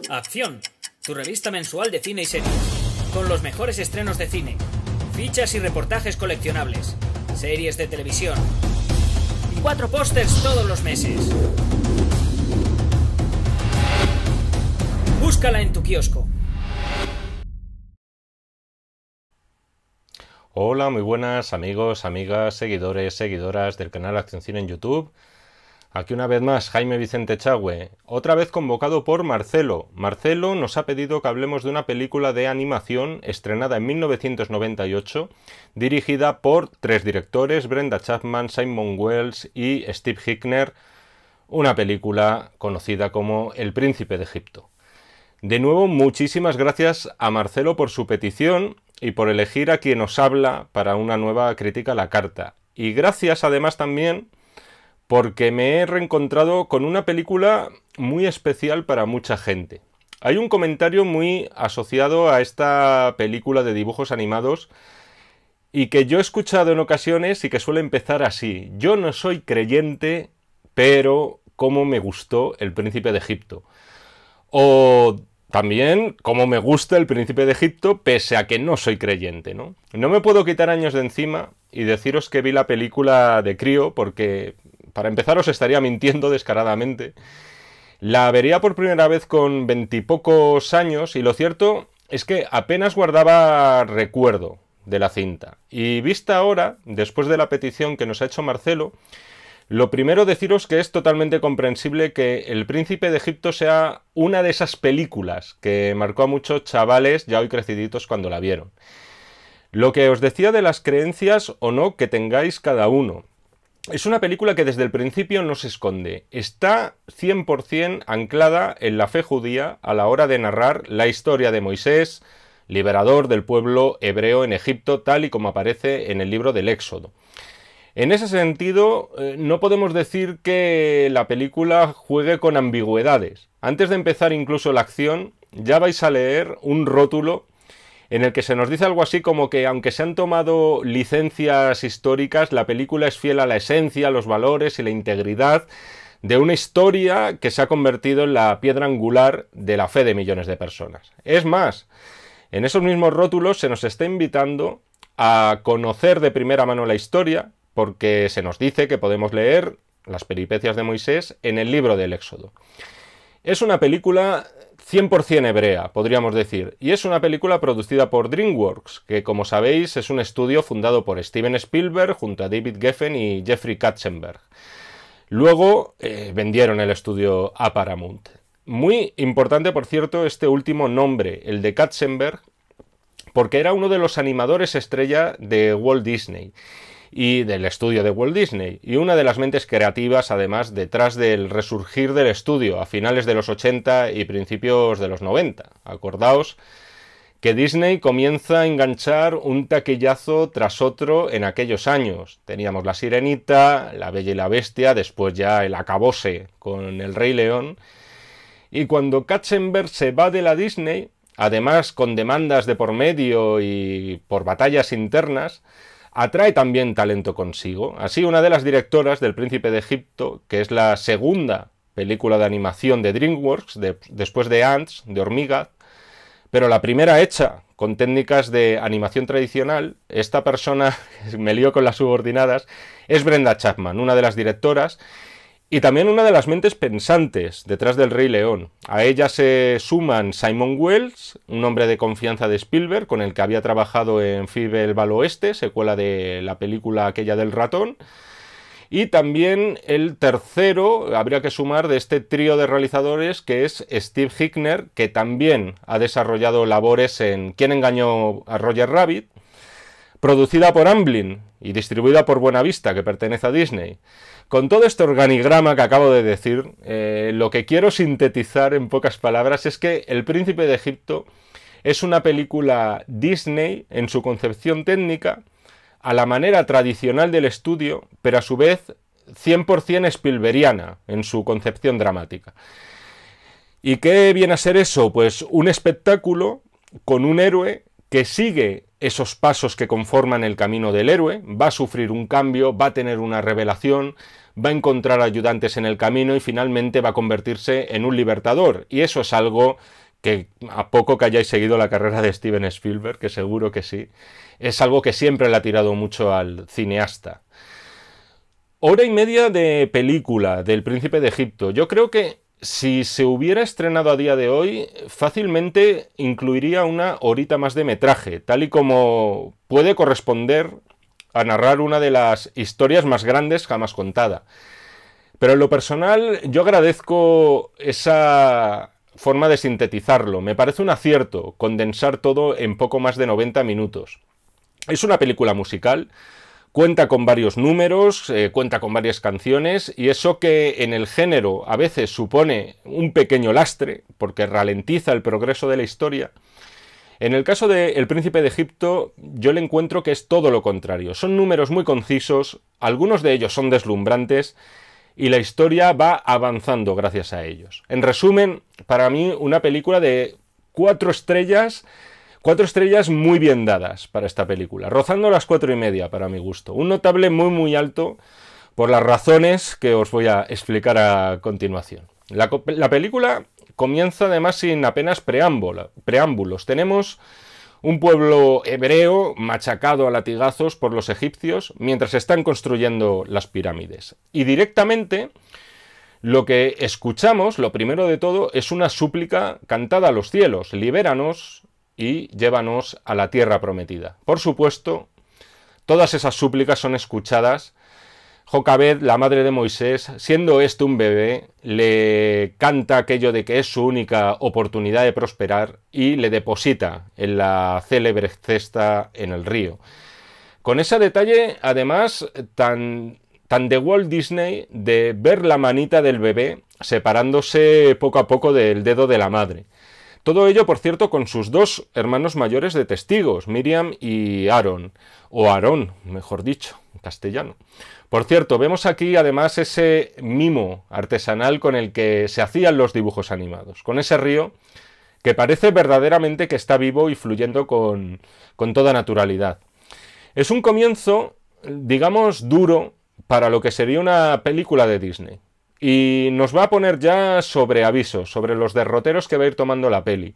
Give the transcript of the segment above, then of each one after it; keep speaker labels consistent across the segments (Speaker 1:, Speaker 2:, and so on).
Speaker 1: Acción, tu revista mensual de cine y series, con los mejores estrenos de cine, fichas y reportajes coleccionables, series de televisión y 4 pósters todos los meses. Búscala en tu kiosco.
Speaker 2: Hola, muy buenas amigos, amigas, seguidores, seguidoras del canal Acción Cine en YouTube. Aquí una vez más Jaime Vicente Chagüe, otra vez convocado por Marcelo. Marcelo nos ha pedido que hablemos de una película de animación estrenada en 1998, dirigida por 3 directores, Brenda Chapman, Simon Wells y Steve Hickner, una película conocida como El Príncipe de Egipto. De nuevo, muchísimas gracias a Marcelo por su petición y por elegir a quien os habla para una nueva crítica a la carta. Y gracias además también porque me he reencontrado con una película muy especial para mucha gente. Hay un comentario muy asociado a esta película de dibujos animados y que yo he escuchado en ocasiones y que suele empezar así: yo no soy creyente, pero cómo me gustó El Príncipe de Egipto. O también, cómo me gusta El Príncipe de Egipto, pese a que no soy creyente, ¿no? No me puedo quitar años de encima y deciros que vi la película de crío, porque para empezar os estaría mintiendo descaradamente. La vería por primera vez con 20 y pocos años y lo cierto es que apenas guardaba recuerdo de la cinta. Y vista ahora, después de la petición que nos ha hecho Marcelo, lo primero deciros que es totalmente comprensible que El Príncipe de Egipto sea una de esas películas que marcó a muchos chavales ya hoy creciditos cuando la vieron. Lo que os decía de las creencias o no que tengáis cada uno. Es una película que desde el principio no se esconde. Está 100% anclada en la fe judía a la hora de narrar la historia de Moisés, liberador del pueblo hebreo en Egipto, tal y como aparece en el libro del Éxodo. En ese sentido, no podemos decir que la película juegue con ambigüedades. Antes de empezar incluso la acción, ya vais a leer un rótulo en el que se nos dice algo así como que, aunque se han tomado licencias históricas, la película es fiel a la esencia, los valores y la integridad de una historia que se ha convertido en la piedra angular de la fe de millones de personas. Es más, en esos mismos rótulos se nos está invitando a conocer de primera mano la historia, porque se nos dice que podemos leer las peripecias de Moisés en el libro del Éxodo. Es una película 100% hebrea, podríamos decir, y es una película producida por DreamWorks, que como sabéis es un estudio fundado por Steven Spielberg junto a David Geffen y Jeffrey Katzenberg. Luego vendieron el estudio a Paramount. Muy importante, por cierto, este último nombre, el de Katzenberg, porque era uno de los animadores estrella de Walt Disney y del estudio de Walt Disney, y una de las mentes creativas además detrás del resurgir del estudio a finales de los 80 y principios de los 90. Acordaos que Disney comienza a enganchar un taquillazo tras otro en aquellos años. Teníamos La Sirenita, La Bella y la Bestia, después ya el acabose con El Rey León, y cuando Katzenberg se va de la Disney, además con demandas de por medio y por batallas internas, atrae también talento consigo. Así, una de las directoras del Príncipe de Egipto, que es la segunda película de animación de DreamWorks, después de Ants, de Hormiga, pero la primera hecha con técnicas de animación tradicional, esta persona, me lío con las subordinadas, es Brenda Chapman, una de las directoras, y también una de las mentes pensantes detrás del Rey León. A ella se suman Simon Wells, un hombre de confianza de Spielberg, con el que había trabajado en Fievel el Bal Oeste, secuela de la película aquella del ratón. Y también el tercero, habría que sumar, de este trío de realizadores, que es Steve Hickner, que también ha desarrollado labores en ¿Quién engañó a Roger Rabbit?, producida por Amblin y distribuida por Buenavista, que pertenece a Disney. Con todo este organigrama que acabo de decir, lo que quiero sintetizar en pocas palabras es que El Príncipe de Egipto es una película Disney en su concepción técnica, a la manera tradicional del estudio, pero a su vez 100% Spielbergiana en su concepción dramática. ¿Y qué viene a ser eso? Pues un espectáculo con un héroe que sigue esos pasos que conforman el camino del héroe, va a sufrir un cambio, va a tener una revelación, va a encontrar ayudantes en el camino y finalmente va a convertirse en un libertador. Y eso es algo que, a poco que hayáis seguido la carrera de Steven Spielberg, que seguro que sí, es algo que siempre le ha tirado mucho al cineasta. Hora y media de película del Príncipe de Egipto. Yo creo que si se hubiera estrenado a día de hoy, fácilmente incluiría una horita más de metraje, tal y como puede corresponder a narrar una de las historias más grandes jamás contada. Pero en lo personal, yo agradezco esa forma de sintetizarlo. Me parece un acierto condensar todo en poco más de 90 minutos. Es una película musical. Cuenta con varios números, cuenta con varias canciones, y eso que en el género a veces supone un pequeño lastre, porque ralentiza el progreso de la historia. En el caso de El Príncipe de Egipto, yo le encuentro que es todo lo contrario. Son números muy concisos, algunos de ellos son deslumbrantes, y la historia va avanzando gracias a ellos. En resumen, para mí, una película de 4 estrellas... 4 estrellas muy bien dadas para esta película, rozando las 4,5 para mi gusto. Un notable muy alto por las razones que os voy a explicar a continuación. La película comienza además sin apenas preámbulos. Tenemos un pueblo hebreo machacado a latigazos por los egipcios mientras están construyendo las pirámides. Y directamente lo que escuchamos, lo primero de todo, es una súplica cantada a los cielos: libéranos y llévanos a la tierra prometida. Por supuesto, todas esas súplicas son escuchadas. Jocabed, la madre de Moisés, siendo este un bebé, le canta aquello de que es su única oportunidad de prosperar y le deposita en la célebre cesta en el río. Con ese detalle, además, tan de Walt Disney, de ver la manita del bebé separándose poco a poco del dedo de la madre. Todo ello, por cierto, con sus 2 hermanos mayores de testigos, Miriam y Aarón, o Aarón, mejor dicho, en castellano. Por cierto, vemos aquí además ese mimo artesanal con el que se hacían los dibujos animados, con ese río que parece verdaderamente que está vivo y fluyendo con toda naturalidad. Es un comienzo, digamos, duro para lo que sería una película de Disney. Y nos va a poner ya sobre avisos, sobre los derroteros que va a ir tomando la peli.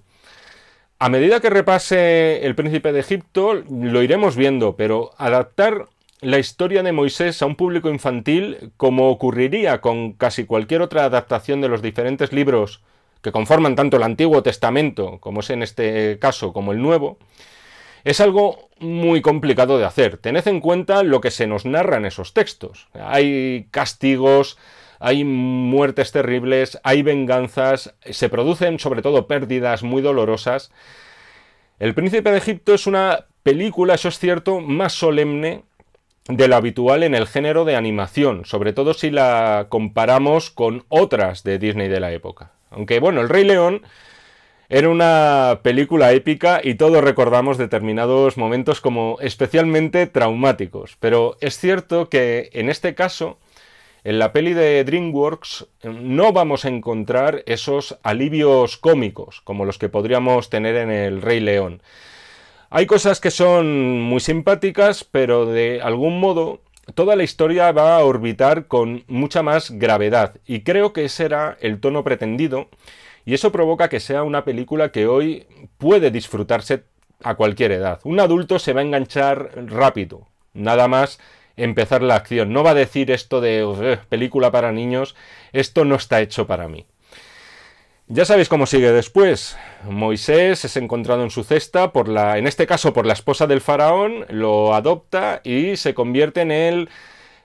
Speaker 2: A medida que repase El Príncipe de Egipto, lo iremos viendo, pero adaptar la historia de Moisés a un público infantil, como ocurriría con casi cualquier otra adaptación de los diferentes libros que conforman tanto el Antiguo Testamento, como es en este caso, como el Nuevo, es algo muy complicado de hacer. Tened en cuenta lo que se nos narra en esos textos. Hay castigos, hay muertes terribles, hay venganzas, se producen sobre todo pérdidas muy dolorosas. El Príncipe de Egipto es una película, eso es cierto, más solemne de lo habitual en el género de animación, sobre todo si la comparamos con otras de Disney de la época. Aunque bueno, El Rey León era una película épica y todos recordamos determinados momentos como especialmente traumáticos, pero es cierto que en este caso, en la peli de DreamWorks, no vamos a encontrar esos alivios cómicos como los que podríamos tener en El Rey León. Hay cosas que son muy simpáticas, pero de algún modo toda la historia va a orbitar con mucha más gravedad, y creo que ese era el tono pretendido, y eso provoca que sea una película que hoy puede disfrutarse a cualquier edad. Un adulto se va a enganchar rápido, nada más empezar la acción. No va a decir esto de película para niños, esto no está hecho para mí. Ya sabéis cómo sigue después. Moisés es encontrado en su cesta, en este caso por la esposa del faraón, lo adopta y se convierte en el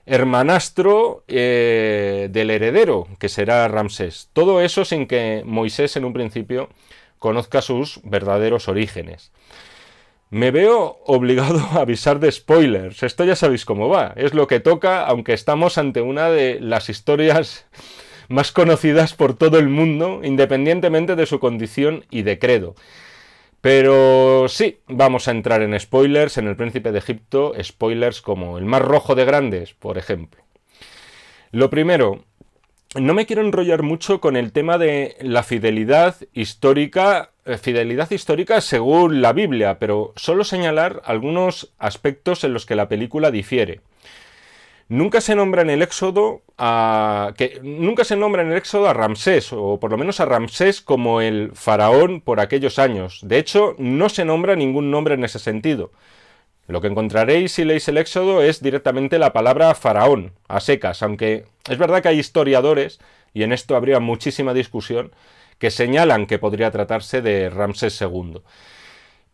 Speaker 2: hermanastro del heredero, que será Ramsés. Todo eso sin que Moisés en un principio conozca sus verdaderos orígenes. Me veo obligado a avisar de spoilers. Esto ya sabéis cómo va. Es lo que toca, aunque estamos ante una de las historias más conocidas por todo el mundo, independientemente de su condición y de credo. Pero sí, vamos a entrar en spoilers en El Príncipe de Egipto, spoilers como el más rojo de grandes, por ejemplo. Lo primero, no me quiero enrollar mucho con el tema de la fidelidad histórica según la Biblia, pero solo señalar algunos aspectos en los que la película difiere. Nunca se nombra en el Éxodo a Ramsés, o por lo menos a Ramsés como el faraón por aquellos años. De hecho, no se nombra ningún nombre en ese sentido. Lo que encontraréis si leéis el Éxodo es directamente la palabra faraón, a secas, aunque es verdad que hay historiadores, y en esto habría muchísima discusión, que señalan que podría tratarse de Ramsés II.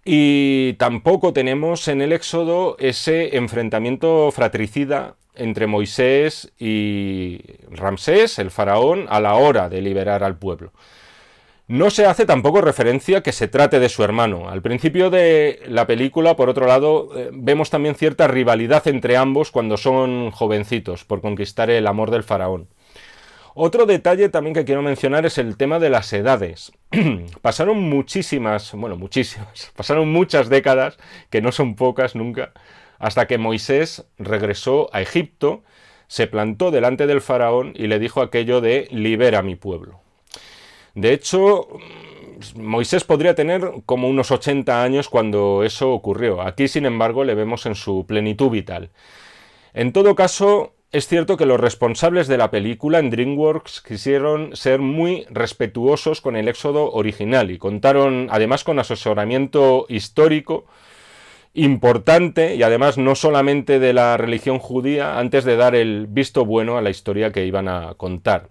Speaker 2: Y tampoco tenemos en el Éxodo ese enfrentamiento fratricida entre Moisés y Ramsés, el faraón, a la hora de liberar al pueblo. No se hace tampoco referencia que se trate de su hermano. Al principio de la película, por otro lado, vemos también cierta rivalidad entre ambos cuando son jovencitos por conquistar el amor del faraón. Otro detalle también que quiero mencionar es el tema de las edades. Pasaron muchas décadas, que no son pocas nunca, hasta que Moisés regresó a Egipto, se plantó delante del faraón y le dijo aquello de libera a mi pueblo. De hecho, Moisés podría tener como unos 80 años cuando eso ocurrió. Aquí, sin embargo, le vemos en su plenitud vital. En todo caso, es cierto que los responsables de la película en DreamWorks quisieron ser muy respetuosos con el Éxodo original y contaron además con asesoramiento histórico importante y además no solamente de la religión judía antes de dar el visto bueno a la historia que iban a contar.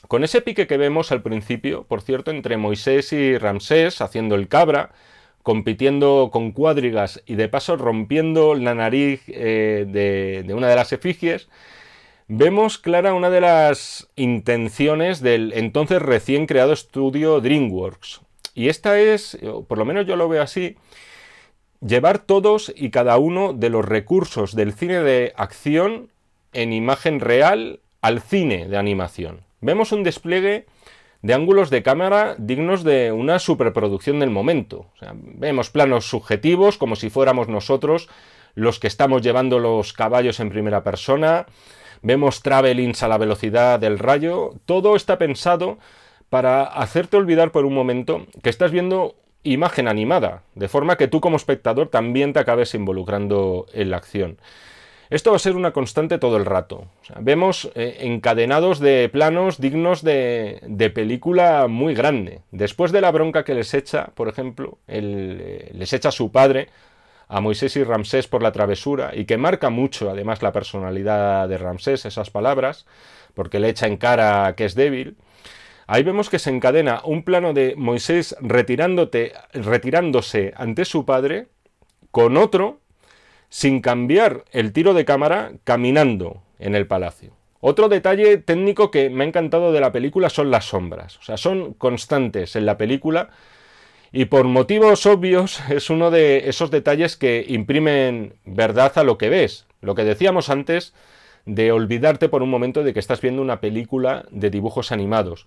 Speaker 2: Con ese pique que vemos al principio, por cierto, entre Moisés y Ramsés haciendo el cabra, compitiendo con cuadrigas y de paso rompiendo la nariz de una de las efigies, vemos clara una de las intenciones del entonces recién creado estudio DreamWorks. Y esta es, por lo menos yo lo veo así, llevar todos y cada uno de los recursos del cine de acción en imagen real al cine de animación. Vemos un despliegue de ángulos de cámara dignos de una superproducción del momento. O sea, vemos planos subjetivos como si fuéramos nosotros los que estamos llevando los caballos en primera persona. Vemos travelings a la velocidad del rayo. Todo está pensado para hacerte olvidar por un momento que estás viendo imagen animada, de forma que tú como espectador también te acabes involucrando en la acción. Esto va a ser una constante todo el rato. O sea, vemos encadenados de planos dignos de película muy grande. Después de la bronca que les echa, por ejemplo, les echa su padre a Moisés y Ramsés por la travesura, y que marca mucho además la personalidad de Ramsés, esas palabras, porque le echa en cara que es débil. Ahí vemos que se encadena un plano de Moisés retirándose ante su padre, con otro, sin cambiar el tiro de cámara, caminando en el palacio. Otro detalle técnico que me ha encantado de la película son las sombras. O sea, son constantes en la película y por motivos obvios es uno de esos detalles que imprimen verdad a lo que ves. Lo que decíamos antes de olvidarte por un momento de que estás viendo una película de dibujos animados.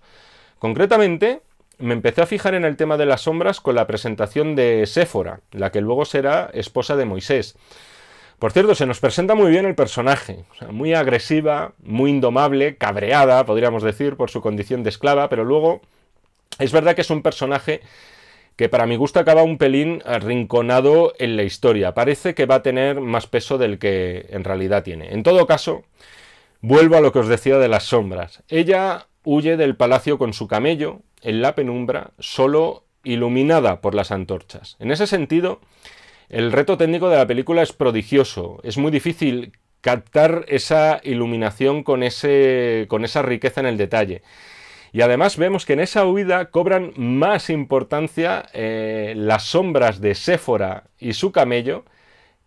Speaker 2: Concretamente, me empecé a fijar en el tema de las sombras con la presentación de Séfora, la que luego será esposa de Moisés. Por cierto, se nos presenta muy bien el personaje, o sea, muy agresiva, muy indomable, cabreada, podríamos decir, por su condición de esclava, pero luego es verdad que es un personaje que para mi gusto acaba un pelín arrinconado en la historia. Parece que va a tener más peso del que en realidad tiene. En todo caso, vuelvo a lo que os decía de las sombras. Ella huye del palacio con su camello, en la penumbra, solo iluminada por las antorchas. En ese sentido, el reto técnico de la película es prodigioso. Es muy difícil captar esa iluminación con esa riqueza en el detalle. Y además vemos que en esa huida cobran más importancia las sombras de Séfora y su camello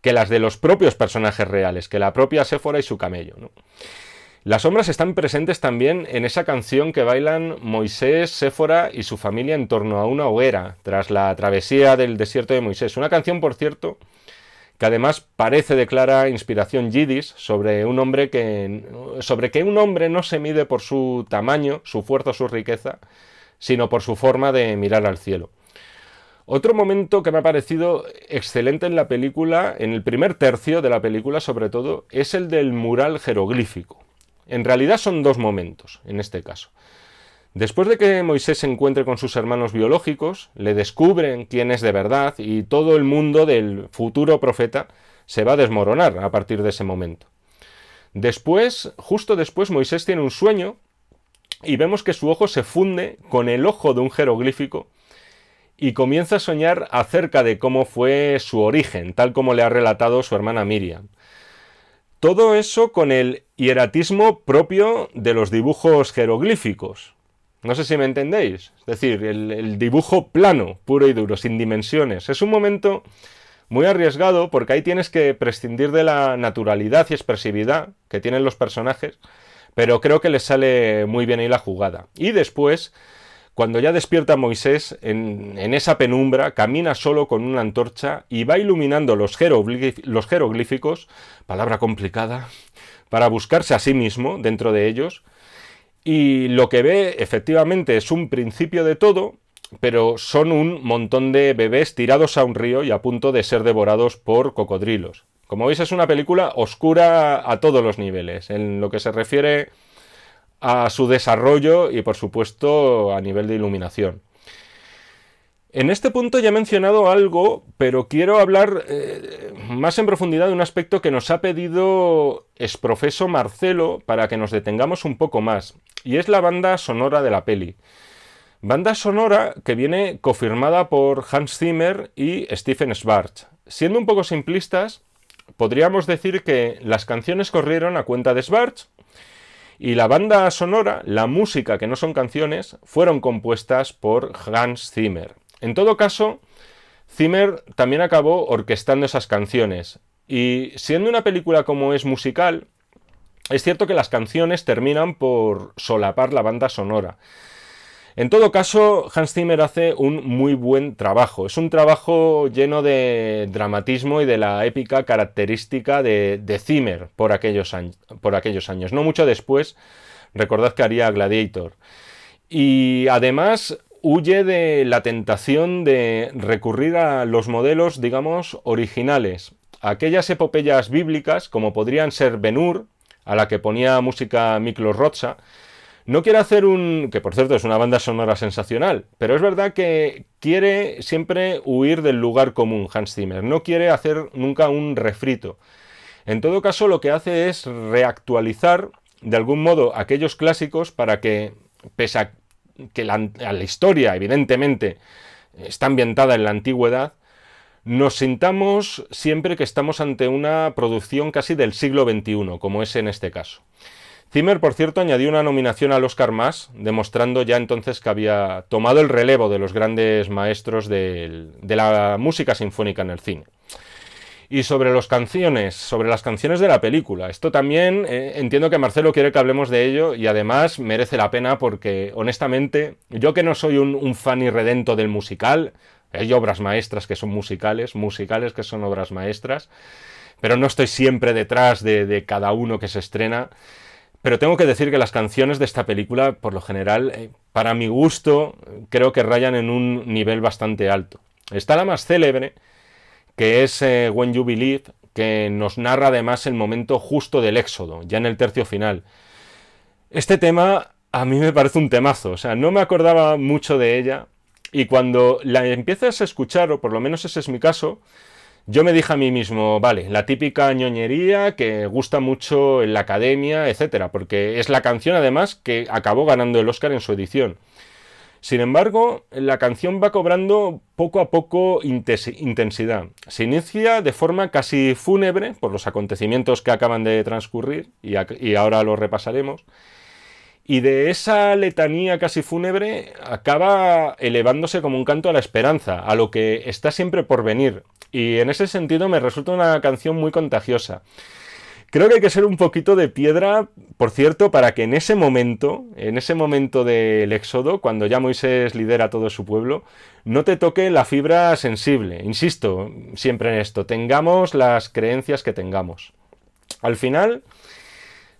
Speaker 2: que las de los propios personajes reales, que la propia Séfora y su camello, ¿no? Las sombras están presentes también en esa canción que bailan Moisés, Séfora y su familia en torno a una hoguera, tras la travesía del desierto de Moisés. Una canción, por cierto, que además parece de clara inspiración yiddish sobre que un hombre no se mide por su tamaño, su fuerza o su riqueza, sino por su forma de mirar al cielo. Otro momento que me ha parecido excelente en la película, en el primer tercio de la película sobre todo, es el del mural jeroglífico. En realidad son dos momentos, en este caso. Después de que Moisés se encuentre con sus hermanos biológicos, le descubren quién es de verdad y todo el mundo del futuro profeta se va a desmoronar a partir de ese momento. Después, justo después, Moisés tiene un sueño y vemos que su ojo se funde con el ojo de un jeroglífico y comienza a soñar acerca de cómo fue su origen, tal como le ha relatado su hermana Miriam. Todo eso con el hieratismo propio de los dibujos jeroglíficos. No sé si me entendéis. Es decir, el dibujo plano, puro y duro, sin dimensiones. Es un momento muy arriesgado porque ahí tienes que prescindir de la naturalidad y expresividad que tienen los personajes, pero creo que les sale muy bien ahí la jugada. Y después, cuando ya despierta Moisés, en esa penumbra, camina solo con una antorcha y va iluminando los jeroglíficos, palabra complicada, para buscarse a sí mismo dentro de ellos. Y lo que ve efectivamente es un principio de todo, pero son un montón de bebés tirados a un río y a punto de ser devorados por cocodrilos. Como veis, es una película oscura a todos los niveles, en lo que se refiere a su desarrollo y, por supuesto, a nivel de iluminación. En este punto ya he mencionado algo, pero quiero hablar más en profundidad de un aspecto que nos ha pedido exprofeso Marcelo para que nos detengamos un poco más, y es la banda sonora de la peli. Banda sonora que viene cofirmada por Hans Zimmer y Stephen Schwartz. Siendo un poco simplistas, podríamos decir que las canciones corrieron a cuenta de Schwartz y la banda sonora, la música que no son canciones, fueron compuestas por Hans Zimmer. En todo caso, Zimmer también acabó orquestando esas canciones. Y siendo una película como es musical, es cierto que las canciones terminan por solapar la banda sonora. En todo caso, Hans Zimmer hace un muy buen trabajo. Es un trabajo lleno de dramatismo y de la épica característica de Zimmer por aquellos años. No mucho después, recordad que haría Gladiator. Y además huye de la tentación de recurrir a los modelos, digamos, originales. Aquellas epopeyas bíblicas, como podrían ser Ben-Hur, a la que ponía música Miklos Rozsa. No quiere hacer que por cierto es una banda sonora sensacional, pero es verdad que quiere siempre huir del lugar común Hans Zimmer. No quiere hacer nunca un refrito. En todo caso, lo que hace es reactualizar de algún modo aquellos clásicos para que, pese a que la historia evidentemente está ambientada en la antigüedad, nos sintamos siempre que estamos ante una producción casi del siglo XXI, como es en este caso. Zimmer, por cierto, añadió una nominación al Oscar más, demostrando ya entonces que había tomado el relevo de los grandes maestros de la música sinfónica en el cine. Y sobre las canciones de la película. Esto también entiendo que Marcelo quiere que hablemos de ello y además merece la pena porque, honestamente, yo que no soy un fan irredento del musical, hay obras maestras que son musicales que son obras maestras, pero no estoy siempre detrás de cada uno que se estrena. Pero tengo que decir que las canciones de esta película, por lo general, para mi gusto, creo que rayan en un nivel bastante alto. Está la más célebre, que es When You Believe, que nos narra además el momento justo del éxodo, ya en el tercio final. Este tema a mí me parece un temazo, o sea, no me acordaba mucho de ella, y cuando la empiezas a escuchar, o por lo menos ese es mi caso, yo me dije a mí mismo, vale, la típica ñoñería que gusta mucho en la academia, etcétera, porque es la canción además que acabó ganando el Oscar en su edición. Sin embargo, la canción va cobrando poco a poco intensidad. Se inicia de forma casi fúnebre por los acontecimientos que acaban de transcurrir y ahora lo repasaremos. Y de esa letanía casi fúnebre acaba elevándose como un canto a la esperanza, a lo que está siempre por venir. Y en ese sentido me resulta una canción muy contagiosa. Creo que hay que ser un poquito de piedra, por cierto, para que en ese momento del éxodo, cuando ya Moisés lidera a todo su pueblo, no te toque la fibra sensible. Insisto siempre en esto, tengamos las creencias que tengamos. Al final,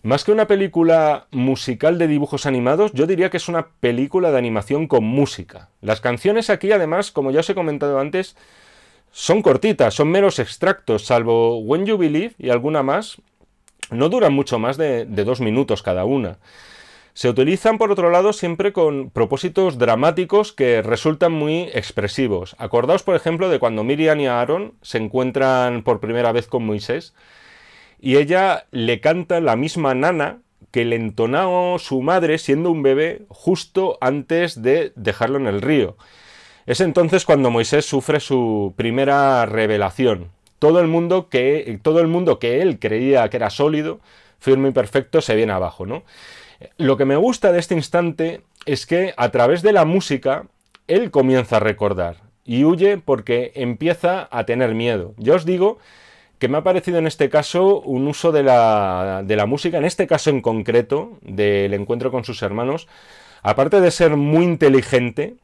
Speaker 2: más que una película musical de dibujos animados, yo diría que es una película de animación con música. Las canciones aquí, además, como ya os he comentado antes, son cortitas, son meros extractos, salvo When You Believe y alguna más, no duran mucho más de 2 minutos cada una. Se utilizan, por otro lado, siempre con propósitos dramáticos que resultan muy expresivos. Acordaos, por ejemplo, de cuando Miriam y Aarón se encuentran por primera vez con Moisés y ella le canta la misma nana que le entonó su madre siendo un bebé justo antes de dejarlo en el río. Es entonces cuando Moisés sufre su primera revelación. Todo el mundo que él creía que era sólido, firme y perfecto, se viene abajo, ¿no? Lo que me gusta de este instante es que a través de la música él comienza a recordar y huye porque empieza a tener miedo. Ya os digo que me ha parecido en este caso un uso de la música, en este caso en concreto, del encuentro con sus hermanos, aparte de ser muy inteligente,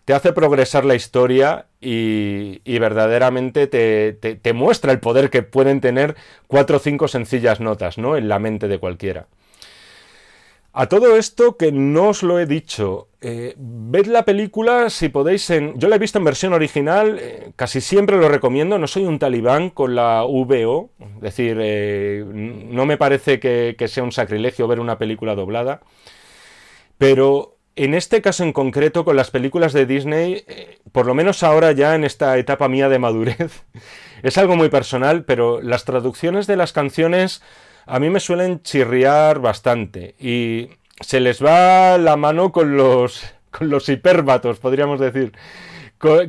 Speaker 2: te hace progresar la historia y verdaderamente te muestra el poder que pueden tener 4 o 5 sencillas notas, ¿no?, en la mente de cualquiera. A todo esto, que no os lo he dicho, ved la película si podéis. Yo la he visto en versión original, casi siempre lo recomiendo, no soy un talibán con la VO, es decir, no me parece que sea un sacrilegio ver una película doblada, pero en este caso en concreto, con las películas de Disney, por lo menos ahora ya en esta etapa mía de madurez, es algo muy personal, pero las traducciones de las canciones a mí me suelen chirriar bastante y se les va la mano con los hipérbatos, podríamos decir,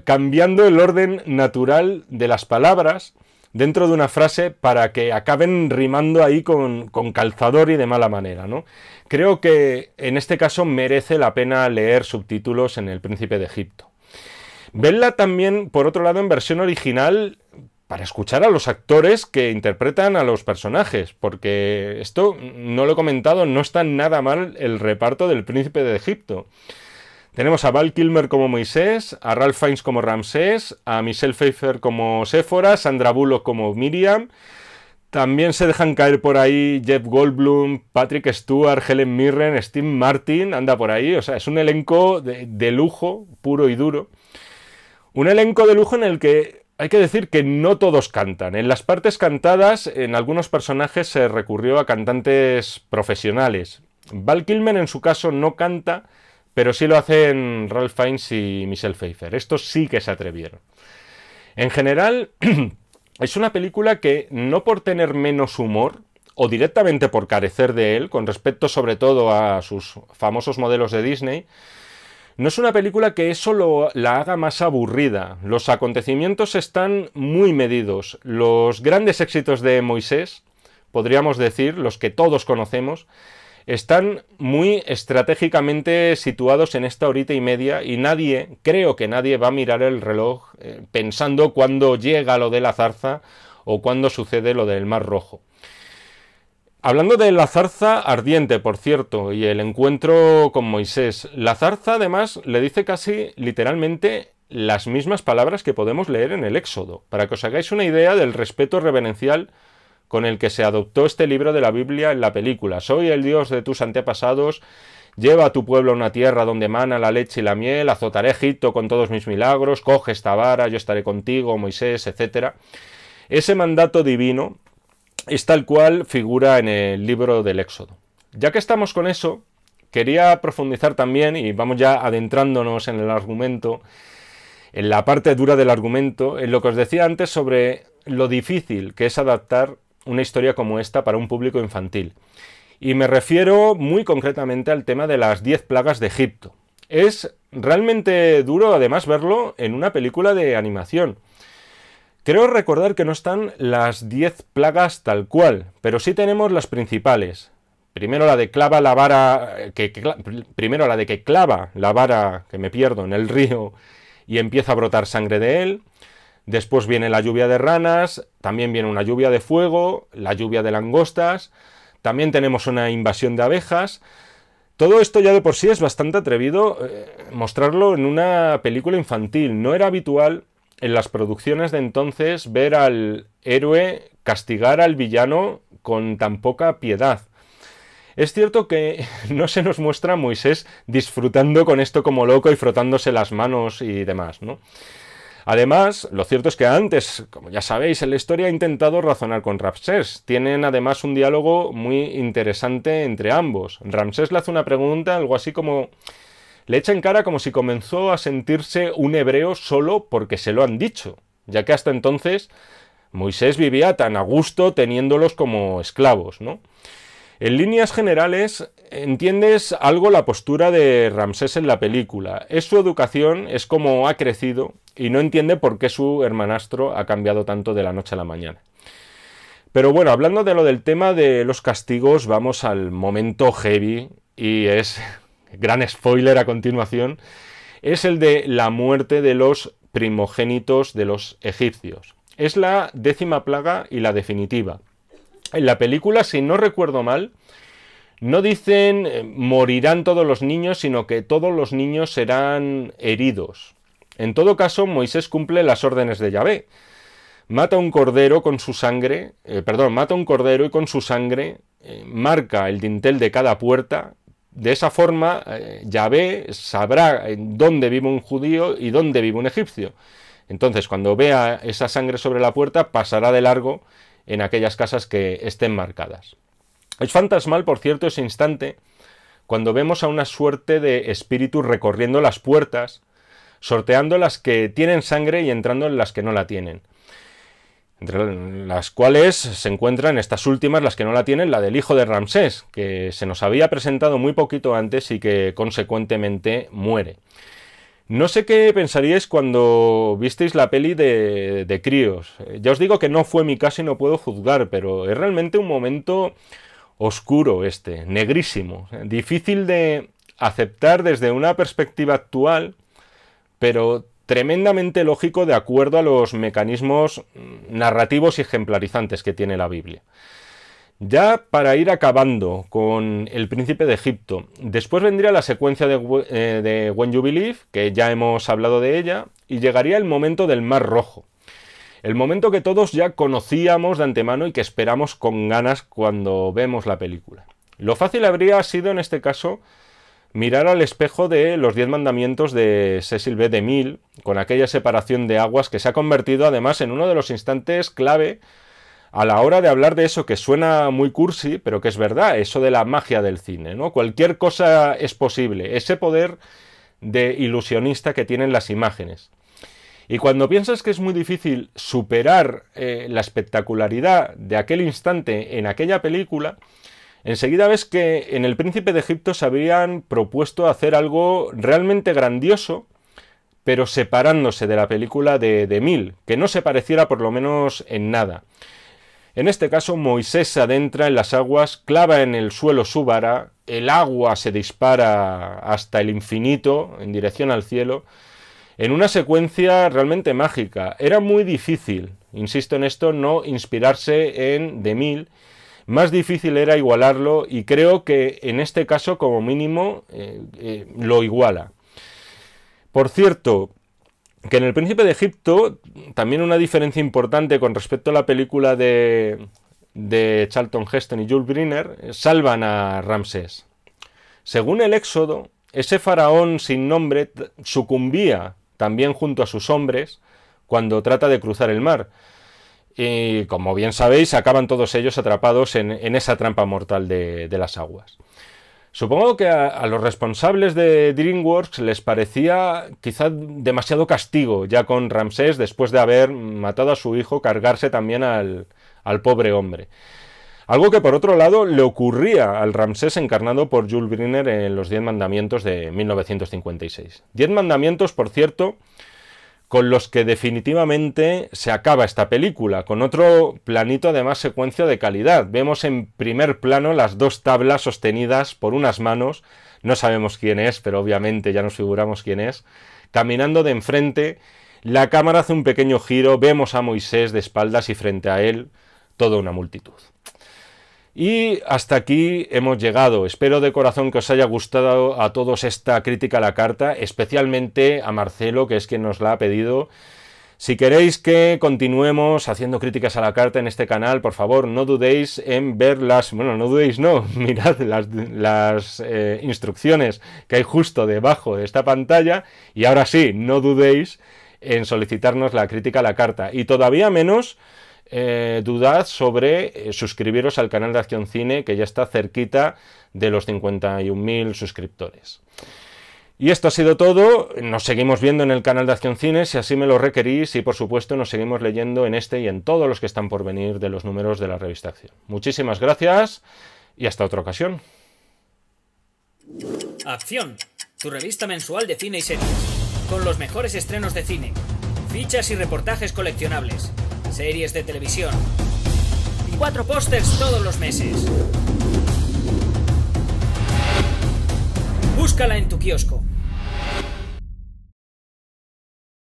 Speaker 2: cambiando el orden natural de las palabras dentro de una frase para que acaben rimando ahí con calzador y de mala manera, ¿no? Creo que en este caso merece la pena leer subtítulos en El Príncipe de Egipto. Vedla también, por otro lado, en versión original, para escuchar a los actores que interpretan a los personajes, porque esto, no lo he comentado, no está nada mal el reparto del Príncipe de Egipto. Tenemos a Val Kilmer como Moisés, a Ralph Fiennes como Ramsés, a Michelle Pfeiffer como Séfora, Sandra Bullock como Miriam. También se dejan caer por ahí Jeff Goldblum, Patrick Stewart, Helen Mirren, Steve Martin, anda por ahí. O sea, es un elenco de lujo, puro y duro. Un elenco de lujo en el que hay que decir que no todos cantan. En las partes cantadas, en algunos personajes se recurrió a cantantes profesionales. Val Kilmer en su caso no canta, pero sí lo hacen Ralph Fiennes y Michelle Pfeiffer. Estos sí que se atrevieron. En general, es una película que, no por tener menos humor, o directamente por carecer de él, con respecto sobre todo a sus famosos modelos de Disney, no es una película que eso la haga más aburrida. Los acontecimientos están muy medidos. Los grandes éxitos de Moisés, podríamos decir, los que todos conocemos, están muy estratégicamente situados en esta horita y media y creo que nadie va a mirar el reloj pensando cuándo llega lo de la zarza o cuándo sucede lo del Mar Rojo. Hablando de la zarza ardiente, por cierto, y el encuentro con Moisés, la zarza además le dice casi literalmente las mismas palabras que podemos leer en el Éxodo, para que os hagáis una idea del respeto reverencial con el que se adoptó este libro de la Biblia en la película. Soy el Dios de tus antepasados, lleva a tu pueblo a una tierra donde mana la leche y la miel, azotaré Egipto con todos mis milagros, coge esta vara, yo estaré contigo, Moisés, etc. Ese mandato divino es tal cual figura en el libro del Éxodo. Ya que estamos con eso, quería profundizar también, y vamos ya adentrándonos en el argumento, en la parte dura del argumento, en lo que os decía antes sobre lo difícil que es adaptar una historia como esta para un público infantil. Y me refiero muy concretamente al tema de las 10 plagas de Egipto. Es realmente duro además verlo en una película de animación. Creo recordar que no están las 10 plagas tal cual, pero sí tenemos las principales. Primero la de clava la vara, primero la de que clava la vara, que me pierdo, en el río y empieza a brotar sangre de él. Después viene la lluvia de ranas, también viene una lluvia de fuego, la lluvia de langostas, también tenemos una invasión de abejas. Todo esto ya de por sí es bastante atrevido mostrarlo en una película infantil. No era habitual en las producciones de entonces ver al héroe castigar al villano con tan poca piedad. Es cierto que no se nos muestra a Moisés disfrutando con esto como loco y frotándose las manos y demás, ¿no? Además, lo cierto es que antes, como ya sabéis, en la historia ha intentado razonar con Ramsés. Tienen además un diálogo muy interesante entre ambos. Ramsés le hace una pregunta, algo así como... Le echa en cara como si comenzó a sentirse un hebreo solo porque se lo han dicho, ya que hasta entonces Moisés vivía tan a gusto teniéndolos como esclavos, ¿no? En líneas generales, entiendes algo la postura de Ramsés en la película. Es su educación, es como ha crecido y no entiende por qué su hermanastro ha cambiado tanto de la noche a la mañana. Pero bueno, hablando de lo del tema de los castigos, vamos al momento heavy y es, gran spoiler a continuación, es el de la muerte de los primogénitos de los egipcios. Es la 10ª plaga y la definitiva. En la película, si no recuerdo mal, no dicen morirán todos los niños, sino que todos los niños serán heridos. En todo caso, Moisés cumple las órdenes de Yahvé. Mata un cordero con su sangre, mata un cordero y con su sangre marca el dintel de cada puerta. De esa forma, Yahvé sabrá dónde vive un judío y dónde vive un egipcio. Entonces, cuando vea esa sangre sobre la puerta, pasará de largo en aquellas casas que estén marcadas. Es fantasmal, por cierto, ese instante, cuando vemos a una suerte de espíritus recorriendo las puertas, sorteando las que tienen sangre y entrando en las que no la tienen. Entre las cuales se encuentran estas últimas, las que no la tienen, la del hijo de Ramsés, que se nos había presentado muy poquito antes y que consecuentemente muere. No sé qué pensaríais cuando visteis la peli de críos. Ya os digo que no fue mi caso y no puedo juzgar, pero es realmente un momento oscuro negrísimo, difícil de aceptar desde una perspectiva actual, pero tremendamente lógico de acuerdo a los mecanismos narrativos y ejemplarizantes que tiene la Biblia. Ya para ir acabando con el príncipe de Egipto, después vendría la secuencia de When You Believe, que ya hemos hablado de ella, y llegaría el momento del Mar Rojo. El momento que todos ya conocíamos de antemano y que esperamos con ganas cuando vemos la película. Lo fácil habría sido en este caso mirar al espejo de los 10 mandamientos de Cecil B. DeMille, con aquella separación de aguas que se ha convertido además en uno de los instantes clave a la hora de hablar de eso que suena muy cursi, pero que es verdad, eso de la magia del cine, ¿no? Cualquier cosa es posible, ese poder de ilusionista que tienen las imágenes. Y cuando piensas que es muy difícil superar la espectacularidad de aquel instante en aquella película, enseguida ves que en El Príncipe de Egipto se habían propuesto hacer algo realmente grandioso, pero separándose de la película de DeMille, que no se pareciera por lo menos en nada. En este caso, Moisés se adentra en las aguas, clava en el suelo su vara, el agua se dispara hasta el infinito, en dirección al cielo, en una secuencia realmente mágica. Era muy difícil, insisto en esto, no inspirarse en DeMille. Más difícil era igualarlo y creo que en este caso, como mínimo, lo iguala. Por cierto, que en El Príncipe de Egipto, también una diferencia importante con respecto a la película de Charlton Heston y Jules Briner, salvan a Ramsés. Según el Éxodo, ese faraón sin nombre sucumbía también junto a sus hombres cuando trata de cruzar el mar. Y como bien sabéis, acaban todos ellos atrapados en esa trampa mortal de las aguas. Supongo que a los responsables de DreamWorks les parecía quizá demasiado castigo ya con Ramsés, después de haber matado a su hijo, cargarse también al pobre hombre. Algo que por otro lado le ocurría al Ramsés encarnado por Jules Briner en Los 10 Mandamientos de 1956. 10 Mandamientos, por cierto, con los que definitivamente se acaba esta película, con otro planito además secuencia de calidad. Vemos en primer plano las 2 tablas sostenidas por unas manos, no sabemos quién es, pero obviamente ya nos figuramos quién es, caminando de enfrente, la cámara hace un pequeño giro, vemos a Moisés de espaldas y frente a él toda una multitud. Y hasta aquí hemos llegado. Espero de corazón que os haya gustado a todos esta crítica a la carta, especialmente a Marcelo, que es quien nos la ha pedido. Si queréis que continuemos haciendo críticas a la carta en este canal, por favor, no dudéis en ver mirad las instrucciones que hay justo debajo de esta pantalla. Y ahora sí, no dudéis en solicitarnos la crítica a la carta. Y todavía menos dudad sobre suscribiros al canal de Acción Cine, que ya está cerquita de los 51.000 suscriptores. Y esto ha sido todo. Nos seguimos viendo en el canal de Acción Cine si así me lo requerís, y por supuesto nos seguimos leyendo en este y en todos los que están por venir de los números de la revista Acción. Muchísimas gracias y hasta otra ocasión.
Speaker 1: Acción, tu revista mensual de cine y series, con los mejores estrenos de cine, fichas y reportajes coleccionables, series de televisión y 4 pósters todos los meses. Búscala en tu kiosco.